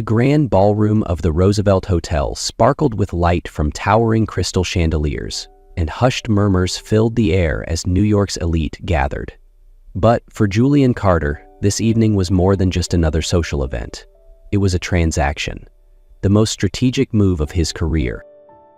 The grand ballroom of the Roosevelt Hotel sparkled with light from towering crystal chandeliers, and hushed murmurs filled the air as New York's elite gathered. But for Julian Carter, this evening was more than just another social event. It was a transaction, the most strategic move of his career.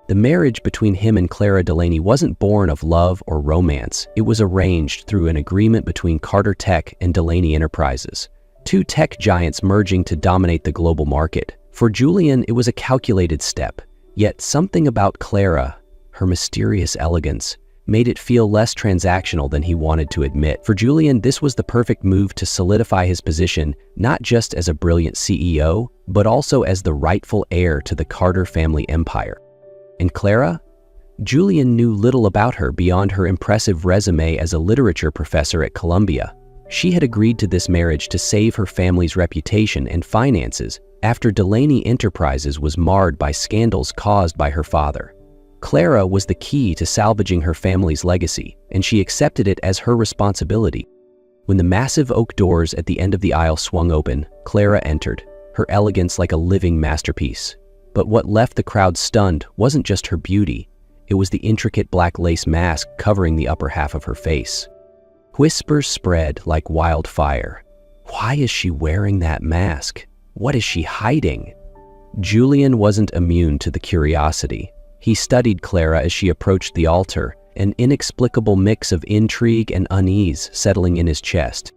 The marriage between him and Clara Delaney wasn't born of love or romance. It was arranged through an agreement between Carter Tech and Delaney Enterprises, two tech giants merging to dominate the global market. For Julian, it was a calculated step, yet something about Clara, her mysterious elegance, made it feel less transactional than he wanted to admit. For Julian, this was the perfect move to solidify his position, not just as a brilliant CEO, but also as the rightful heir to the Carter family empire. And Clara? Julian knew little about her beyond her impressive resume as a literature professor at Columbia. She had agreed to this marriage to save her family's reputation and finances after Delaney Enterprises was marred by scandals caused by her father. Clara was the key to salvaging her family's legacy, and she accepted it as her responsibility. When the massive oak doors at the end of the aisle swung open, Clara entered, her elegance like a living masterpiece. But what left the crowd stunned wasn't just her beauty, it was the intricate black lace mask covering the upper half of her face. Whispers spread like wildfire. Why is she wearing that mask? What is she hiding? Julian wasn't immune to the curiosity. He studied Clara as she approached the altar, an inexplicable mix of intrigue and unease settling in his chest.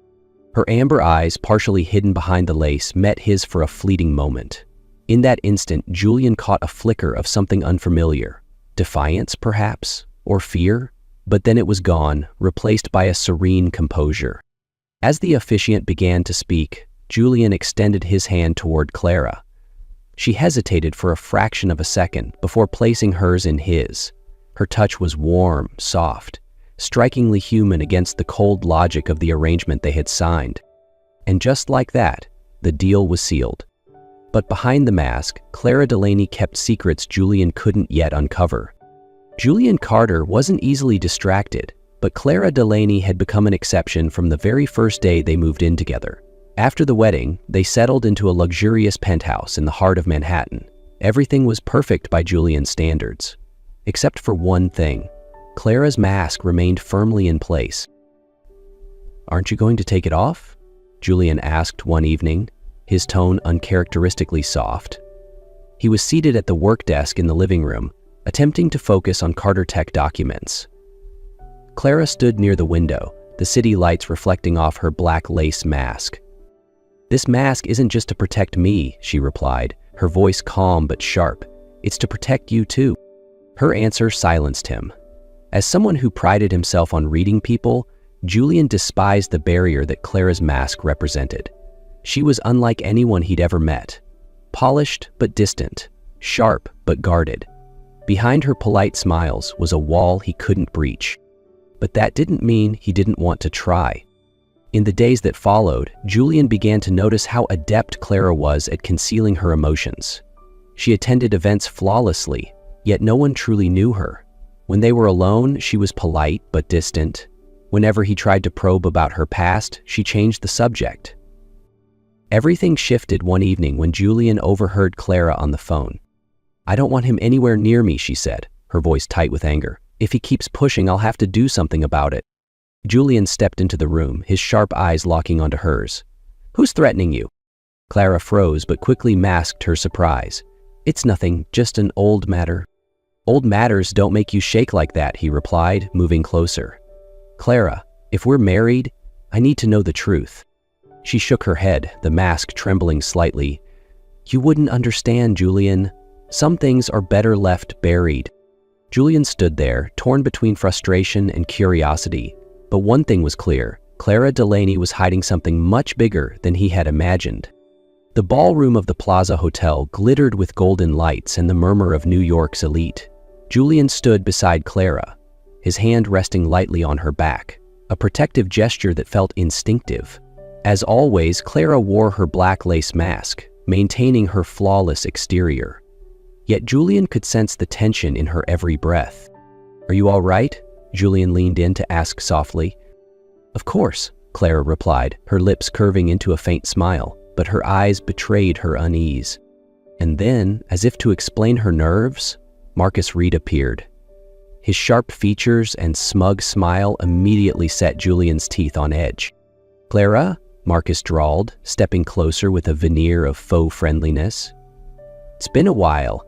Her amber eyes, partially hidden behind the lace, met his for a fleeting moment. In that instant, Julian caught a flicker of something unfamiliar. Defiance, perhaps? Or fear? But then it was gone, replaced by a serene composure. As the officiant began to speak, Julian extended his hand toward Clara. She hesitated for a fraction of a second before placing hers in his. Her touch was warm, soft, strikingly human against the cold logic of the arrangement they had signed. And just like that, the deal was sealed. But behind the mask, Clara Delaney kept secrets Julian couldn't yet uncover. Julian Carter wasn't easily distracted, but Clara Delaney had become an exception from the very first day they moved in together. After the wedding, they settled into a luxurious penthouse in the heart of Manhattan. Everything was perfect by Julian's standards. Except for one thing. Clara's mask remained firmly in place. "Aren't you going to take it off?" Julian asked one evening, his tone uncharacteristically soft. He was seated at the work desk in the living room, attempting to focus on Carter Tech documents. Clara stood near the window, the city lights reflecting off her black lace mask. "This mask isn't just to protect me," she replied, her voice calm but sharp. "It's to protect you too." Her answer silenced him. As someone who prided himself on reading people, Julian despised the barrier that Clara's mask represented. She was unlike anyone he'd ever met. Polished but distant, sharp but guarded. Behind her polite smiles was a wall he couldn't breach. But that didn't mean he didn't want to try. In the days that followed, Julian began to notice how adept Clara was at concealing her emotions. She attended events flawlessly, yet no one truly knew her. When they were alone, she was polite but distant. Whenever he tried to probe about her past, she changed the subject. Everything shifted one evening when Julian overheard Clara on the phone. "I don't want him anywhere near me," she said, her voice tight with anger. "If he keeps pushing, I'll have to do something about it." Julian stepped into the room, his sharp eyes locking onto hers. "Who's threatening you?" Clara froze but quickly masked her surprise. "It's nothing, just an old matter." "Old matters don't make you shake like that," he replied, moving closer. "Clara, if we're married, I need to know the truth." She shook her head, the mask trembling slightly. "You wouldn't understand, Julian. Some things are better left buried." Julian stood there, torn between frustration and curiosity. But one thing was clear. Clara Delaney was hiding something much bigger than he had imagined. The ballroom of the Plaza Hotel glittered with golden lights and the murmur of New York's elite. Julian stood beside Clara, his hand resting lightly on her back, a protective gesture that felt instinctive. As always, Clara wore her black lace mask, maintaining her flawless exterior. Yet Julian could sense the tension in her every breath. "Are you all right?" Julian leaned in to ask softly. "Of course," Clara replied, her lips curving into a faint smile. but her eyes betrayed her unease. And then, as if to explain her nerves, Marcus Reed appeared. His sharp features and smug smile immediately set Julian's teeth on edge. "Clara?" Marcus drawled, stepping closer with a veneer of faux friendliness. "It's been a while.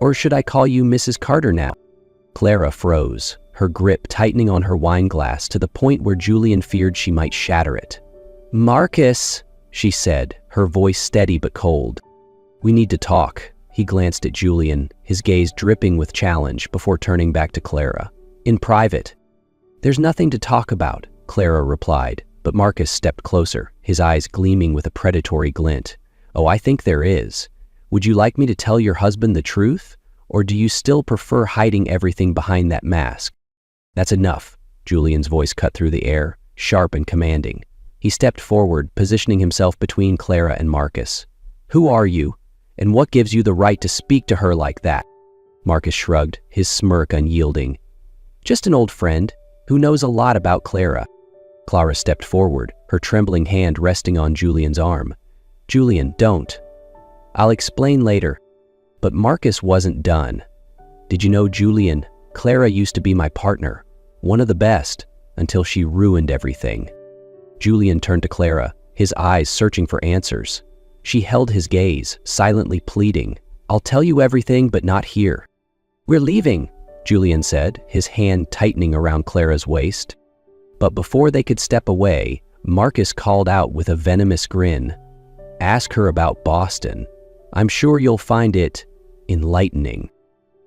Or should I call you Mrs. Carter now?" Clara froze, her grip tightening on her wine glass to the point where Julian feared she might shatter it. "Marcus," she said, her voice steady but cold. "We need to talk." He glanced at Julian, his gaze dripping with challenge before turning back to Clara. "In private." "There's nothing to talk about," Clara replied, but Marcus stepped closer, his eyes gleaming with a predatory glint. "Oh, I think there is. Would you like me to tell your husband the truth, or do you still prefer hiding everything behind that mask?" "That's enough," Julian's voice cut through the air, sharp and commanding. He stepped forward, positioning himself between Clara and Marcus. "Who are you? And what gives you the right to speak to her like that?" Marcus shrugged, his smirk unyielding. "Just an old friend who knows a lot about Clara." Clara stepped forward, her trembling hand resting on Julian's arm. "Julian, don't. I'll explain later." But Marcus wasn't done. "Did you know, Julian, Clara used to be my partner, one of the best, until she ruined everything." Julian turned to Clara, his eyes searching for answers. She held his gaze, silently pleading, "I'll tell you everything, but not here." "We're leaving," Julian said, his hand tightening around Clara's waist. But before they could step away, Marcus called out with a venomous grin, "Ask her about Boston. I'm sure you'll find it enlightening."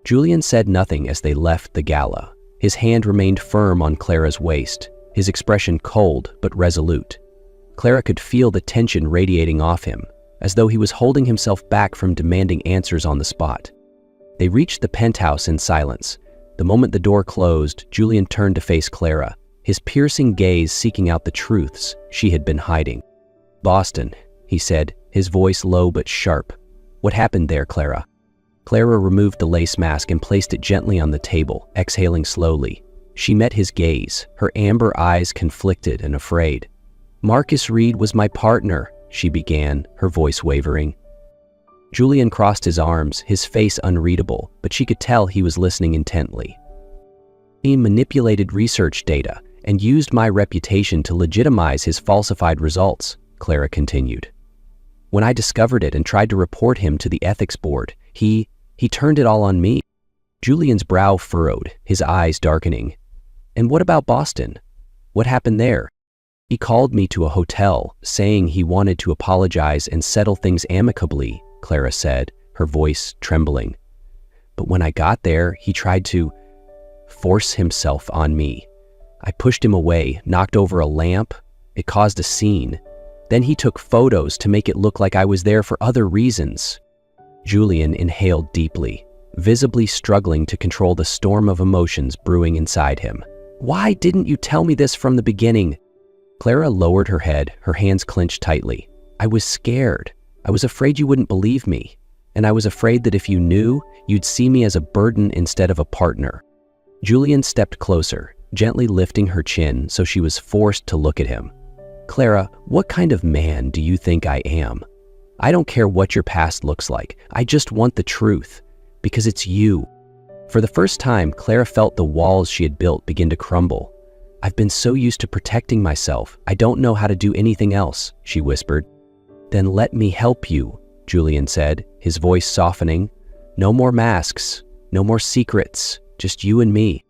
Julian said nothing as they left the gala. His hand remained firm on Clara's waist, his expression cold but resolute. Clara could feel the tension radiating off him, as though he was holding himself back from demanding answers on the spot. They reached the penthouse in silence. The moment the door closed, Julian turned to face Clara, his piercing gaze seeking out the truths she had been hiding. "Boston," he said, his voice low but sharp. "What happened there, Clara?" Clara removed the lace mask and placed it gently on the table, exhaling slowly. She met his gaze, her amber eyes conflicted and afraid. "Marcus Reed was my partner," she began, her voice wavering. Julian crossed his arms, his face unreadable, but she could tell he was listening intently. "He manipulated research data and used my reputation to legitimize his falsified results," Clara continued. "When I discovered it and tried to report him to the ethics board, he turned it all on me." Julian's brow furrowed, his eyes darkening. "And what about Boston? What happened there?" "He called me to a hotel, saying he wanted to apologize and settle things amicably," Clara said, her voice trembling. "But when I got there, he tried to force himself on me. I pushed him away, knocked over a lamp. It caused a scene. Then he took photos to make it look like I was there for other reasons." Julian inhaled deeply, visibly struggling to control the storm of emotions brewing inside him. "Why didn't you tell me this from the beginning?" Clara lowered her head, her hands clenched tightly. "I was scared. I was afraid you wouldn't believe me. And I was afraid that if you knew, you'd see me as a burden instead of a partner." Julian stepped closer, gently lifting her chin so she was forced to look at him. "Clara, what kind of man do you think I am? I don't care what your past looks like. I just want the truth, because it's you." For the first time, Clara felt the walls she had built begin to crumble. "I've been so used to protecting myself, I don't know how to do anything else," she whispered. "Then let me help you," Julian said, his voice softening. "No more masks, no more secrets, just you and me."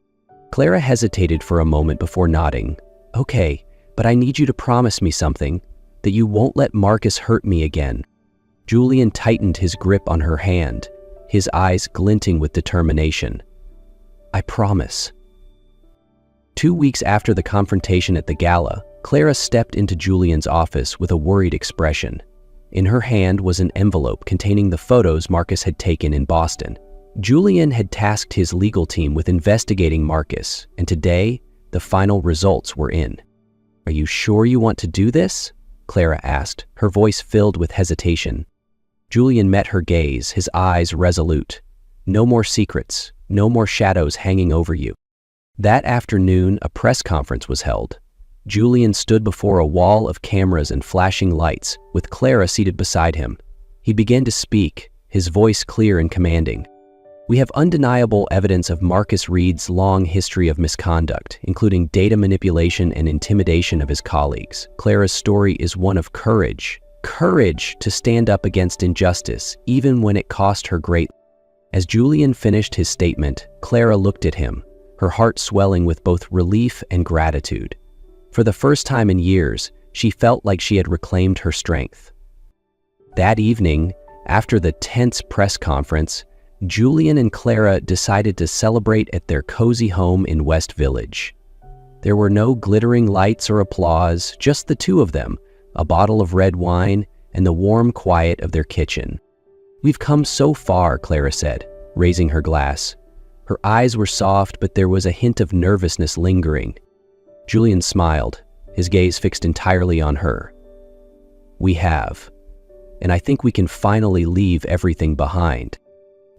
Clara hesitated for a moment before nodding. "Okay, but I need you to promise me something, that you won't let Marcus hurt me again." Julian tightened his grip on her hand, his eyes glinting with determination. "I promise." 2 weeks after the confrontation at the gala, Clara stepped into Julian's office with a worried expression. In her hand was an envelope containing the photos Marcus had taken in Boston. Julian had tasked his legal team with investigating Marcus, and today, the final results were in. "Are you sure you want to do this?" Clara asked, her voice filled with hesitation. Julian met her gaze, his eyes resolute. "No more secrets, no more shadows hanging over you." That afternoon, a press conference was held. Julian stood before a wall of cameras and flashing lights, with Clara seated beside him. He began to speak, his voice clear and commanding. We have undeniable evidence of Marcus Reed's long history of misconduct, including data manipulation and intimidation of his colleagues. Clara's story is one of courage. Courage to stand up against injustice, even when it cost her greatly. As Julian finished his statement, Clara looked at him, her heart swelling with both relief and gratitude. For the first time in years, she felt like she had reclaimed her strength. That evening, after the tense press conference, Julian and Clara decided to celebrate at their cozy home in West Village. There were no glittering lights or applause, just the two of them, a bottle of red wine, and the warm quiet of their kitchen. "We've come so far," Clara said, raising her glass. Her eyes were soft, but there was a hint of nervousness lingering. Julian smiled, his gaze fixed entirely on her. "We have. And I think we can finally leave everything behind."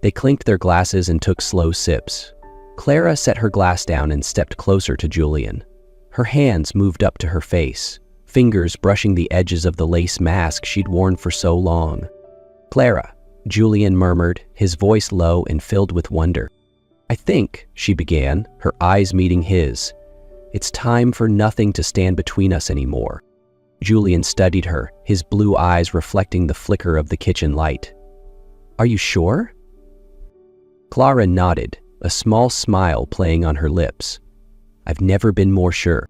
They clinked their glasses and took slow sips. Clara set her glass down and stepped closer to Julian. Her hands moved up to her face, fingers brushing the edges of the lace mask she'd worn for so long. "Clara," Julian murmured, his voice low and filled with wonder. "I think," she began, her eyes meeting his, "it's time for nothing to stand between us anymore." Julian studied her, his blue eyes reflecting the flicker of the kitchen light. "Are you sure?" Clara nodded, a small smile playing on her lips. "I've never been more sure."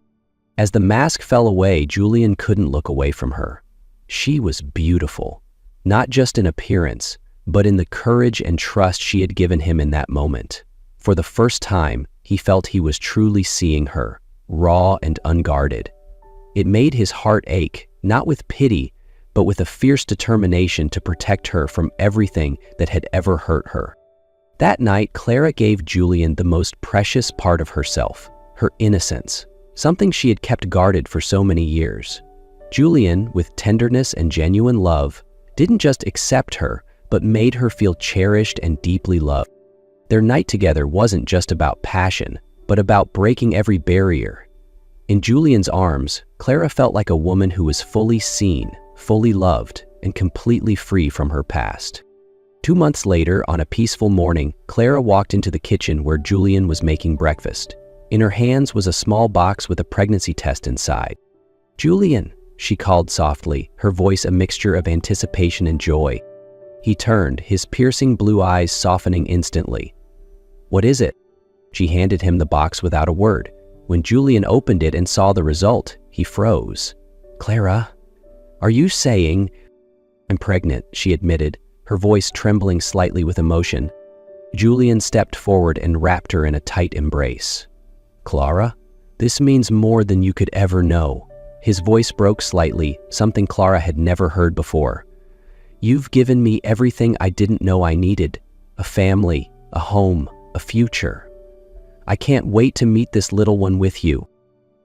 As the mask fell away, Julian couldn't look away from her. She was beautiful, not just in appearance, but in the courage and trust she had given him in that moment. For the first time, he felt he was truly seeing her, raw and unguarded. It made his heart ache, not with pity, but with a fierce determination to protect her from everything that had ever hurt her. That night, Clara gave Julian the most precious part of herself, her innocence, something she had kept guarded for so many years. Julian, with tenderness and genuine love, didn't just accept her, but made her feel cherished and deeply loved. Their night together wasn't just about passion, but about breaking every barrier. In Julian's arms, Clara felt like a woman who was fully seen, fully loved, and completely free from her past. 2 months later, on a peaceful morning, Clara walked into the kitchen where Julian was making breakfast. In her hands was a small box with a pregnancy test inside. "Julian," she called softly, her voice a mixture of anticipation and joy. He turned, his piercing blue eyes softening instantly. "What is it?" She handed him the box without a word. When Julian opened it and saw the result, he froze. "Clara, are you saying—" "I'm pregnant," she admitted, her voice trembling slightly with emotion. Julian stepped forward and wrapped her in a tight embrace. "Clara, this means more than you could ever know." His voice broke slightly, something Clara had never heard before. "You've given me everything I didn't know I needed. A family, a home, a future. I can't wait to meet this little one with you."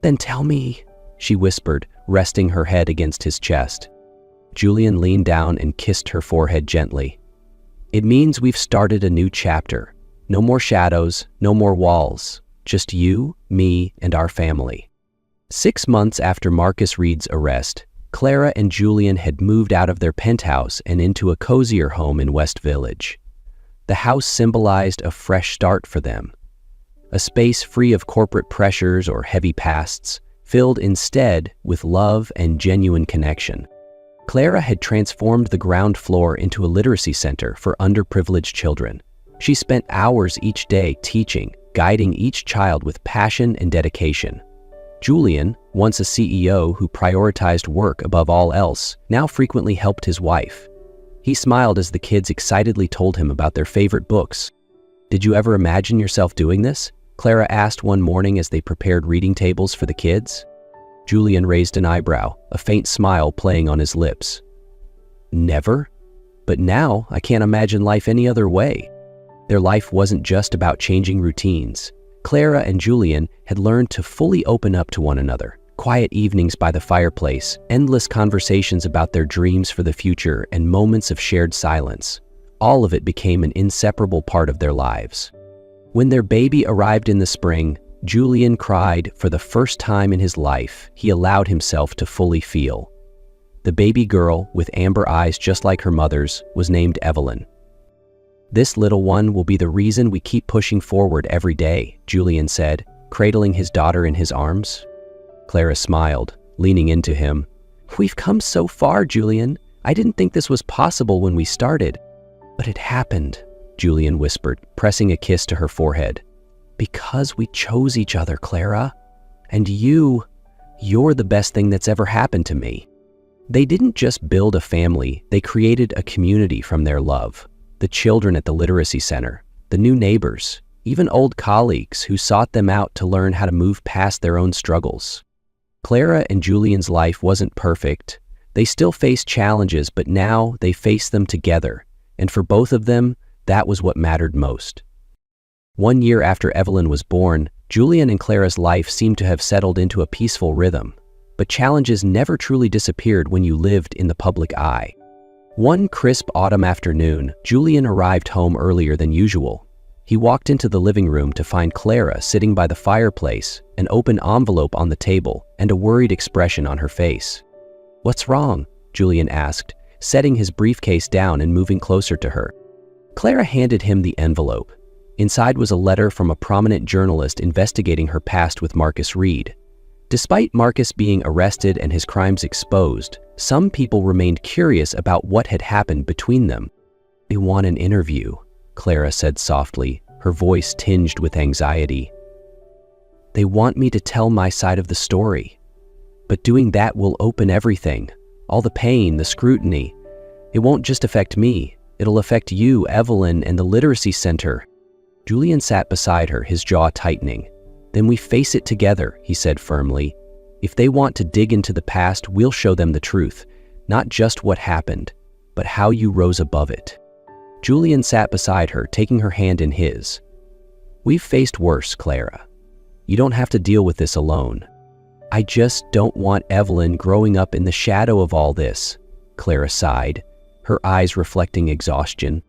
"Then tell me," she whispered, resting her head against his chest. Julian leaned down and kissed her forehead gently. "It means we've started a new chapter. No more shadows, no more walls. Just you, me, and our family." 6 months after Marcus Reed's arrest, Clara and Julian had moved out of their penthouse and into a cozier home in West Village. The house symbolized a fresh start for them. A space free of corporate pressures or heavy pasts, filled instead with love and genuine connection. Clara had transformed the ground floor into a literacy center for underprivileged children. She spent hours each day teaching, guiding each child with passion and dedication. Julian, once a CEO who prioritized work above all else, now frequently helped his wife. He smiled as the kids excitedly told him about their favorite books. "Did you ever imagine yourself doing this?" Clara asked one morning as they prepared reading tables for the kids. Julian raised an eyebrow, a faint smile playing on his lips. "Never? But now I can't imagine life any other way." Their life wasn't just about changing routines. Clara and Julian had learned to fully open up to one another. Quiet evenings by the fireplace, endless conversations about their dreams for the future, and moments of shared silence. All of it became an inseparable part of their lives. When their baby arrived in the spring, Julien cried. For the first time in his life, he allowed himself to fully feel. The baby girl, with amber eyes just like her mother's, was named Evelyn. "This little one will be the reason we keep pushing forward every day," Julien said, cradling his daughter in his arms. Clara smiled, leaning into him. "We've come so far, Julien. I didn't think this was possible when we started." "But it happened," Julien whispered, pressing a kiss to her forehead. "Because we chose each other, Clara. And you're the best thing that's ever happened to me." They didn't just build a family, they created a community from their love. The children at the literacy center, the new neighbors, even old colleagues who sought them out to learn how to move past their own struggles. Clara and Julien's life wasn't perfect. They still faced challenges, but now they faced them together. And for both of them, that was what mattered most. 1 year after Evelyn was born, Julien and Clara's life seemed to have settled into a peaceful rhythm. But challenges never truly disappeared when you lived in the public eye. One crisp autumn afternoon, Julien arrived home earlier than usual. He walked into the living room to find Clara sitting by the fireplace, an open envelope on the table, and a worried expression on her face. "What's wrong?" Julien asked, setting his briefcase down and moving closer to her. Clara handed him the envelope. Inside was a letter from a prominent journalist investigating her past with Marcus Reed. Despite Marcus being arrested and his crimes exposed, some people remained curious about what had happened between them. "They want an interview," Clara said softly, her voice tinged with anxiety. "They want me to tell my side of the story. But doing that will open everything. All the pain, the scrutiny. It won't just affect me. It'll affect you, Evelyn, and the literacy center." Julien sat beside her, his jaw tightening. "Then we face it together," he said firmly. "If they want to dig into the past, we'll show them the truth. Not just what happened, but how you rose above it." Julien sat beside her, taking her hand in his. "We've faced worse, Clara. You don't have to deal with this alone." "I just don't want Evelyn growing up in the shadow of all this," Clara sighed, her eyes reflecting exhaustion.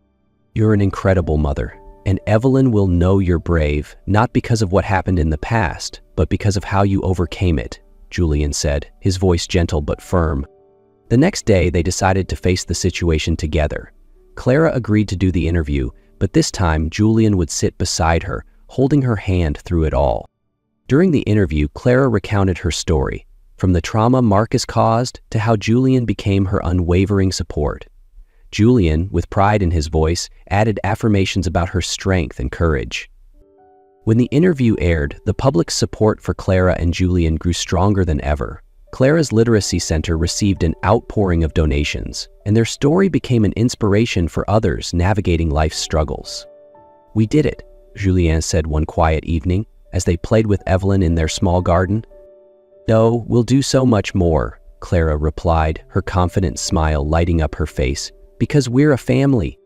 "You're an incredible mother. And Evelyn will know you're brave, not because of what happened in the past, but because of how you overcame it," Julien said, his voice gentle but firm. The next day, they decided to face the situation together. Clara agreed to do the interview, but this time Julien would sit beside her, holding her hand through it all. During the interview, Clara recounted her story, from the trauma Marcus caused to how Julien became her unwavering support. Julien, with pride in his voice, added affirmations about her strength and courage. When the interview aired, the public's support for Clara and Julien grew stronger than ever. Clara's literacy center received an outpouring of donations, and their story became an inspiration for others navigating life's struggles. "We did it," Julien said one quiet evening, as they played with Evelyn in their small garden. "No, we'll do so much more," Clara replied, her confident smile lighting up her face. "Because we're a family,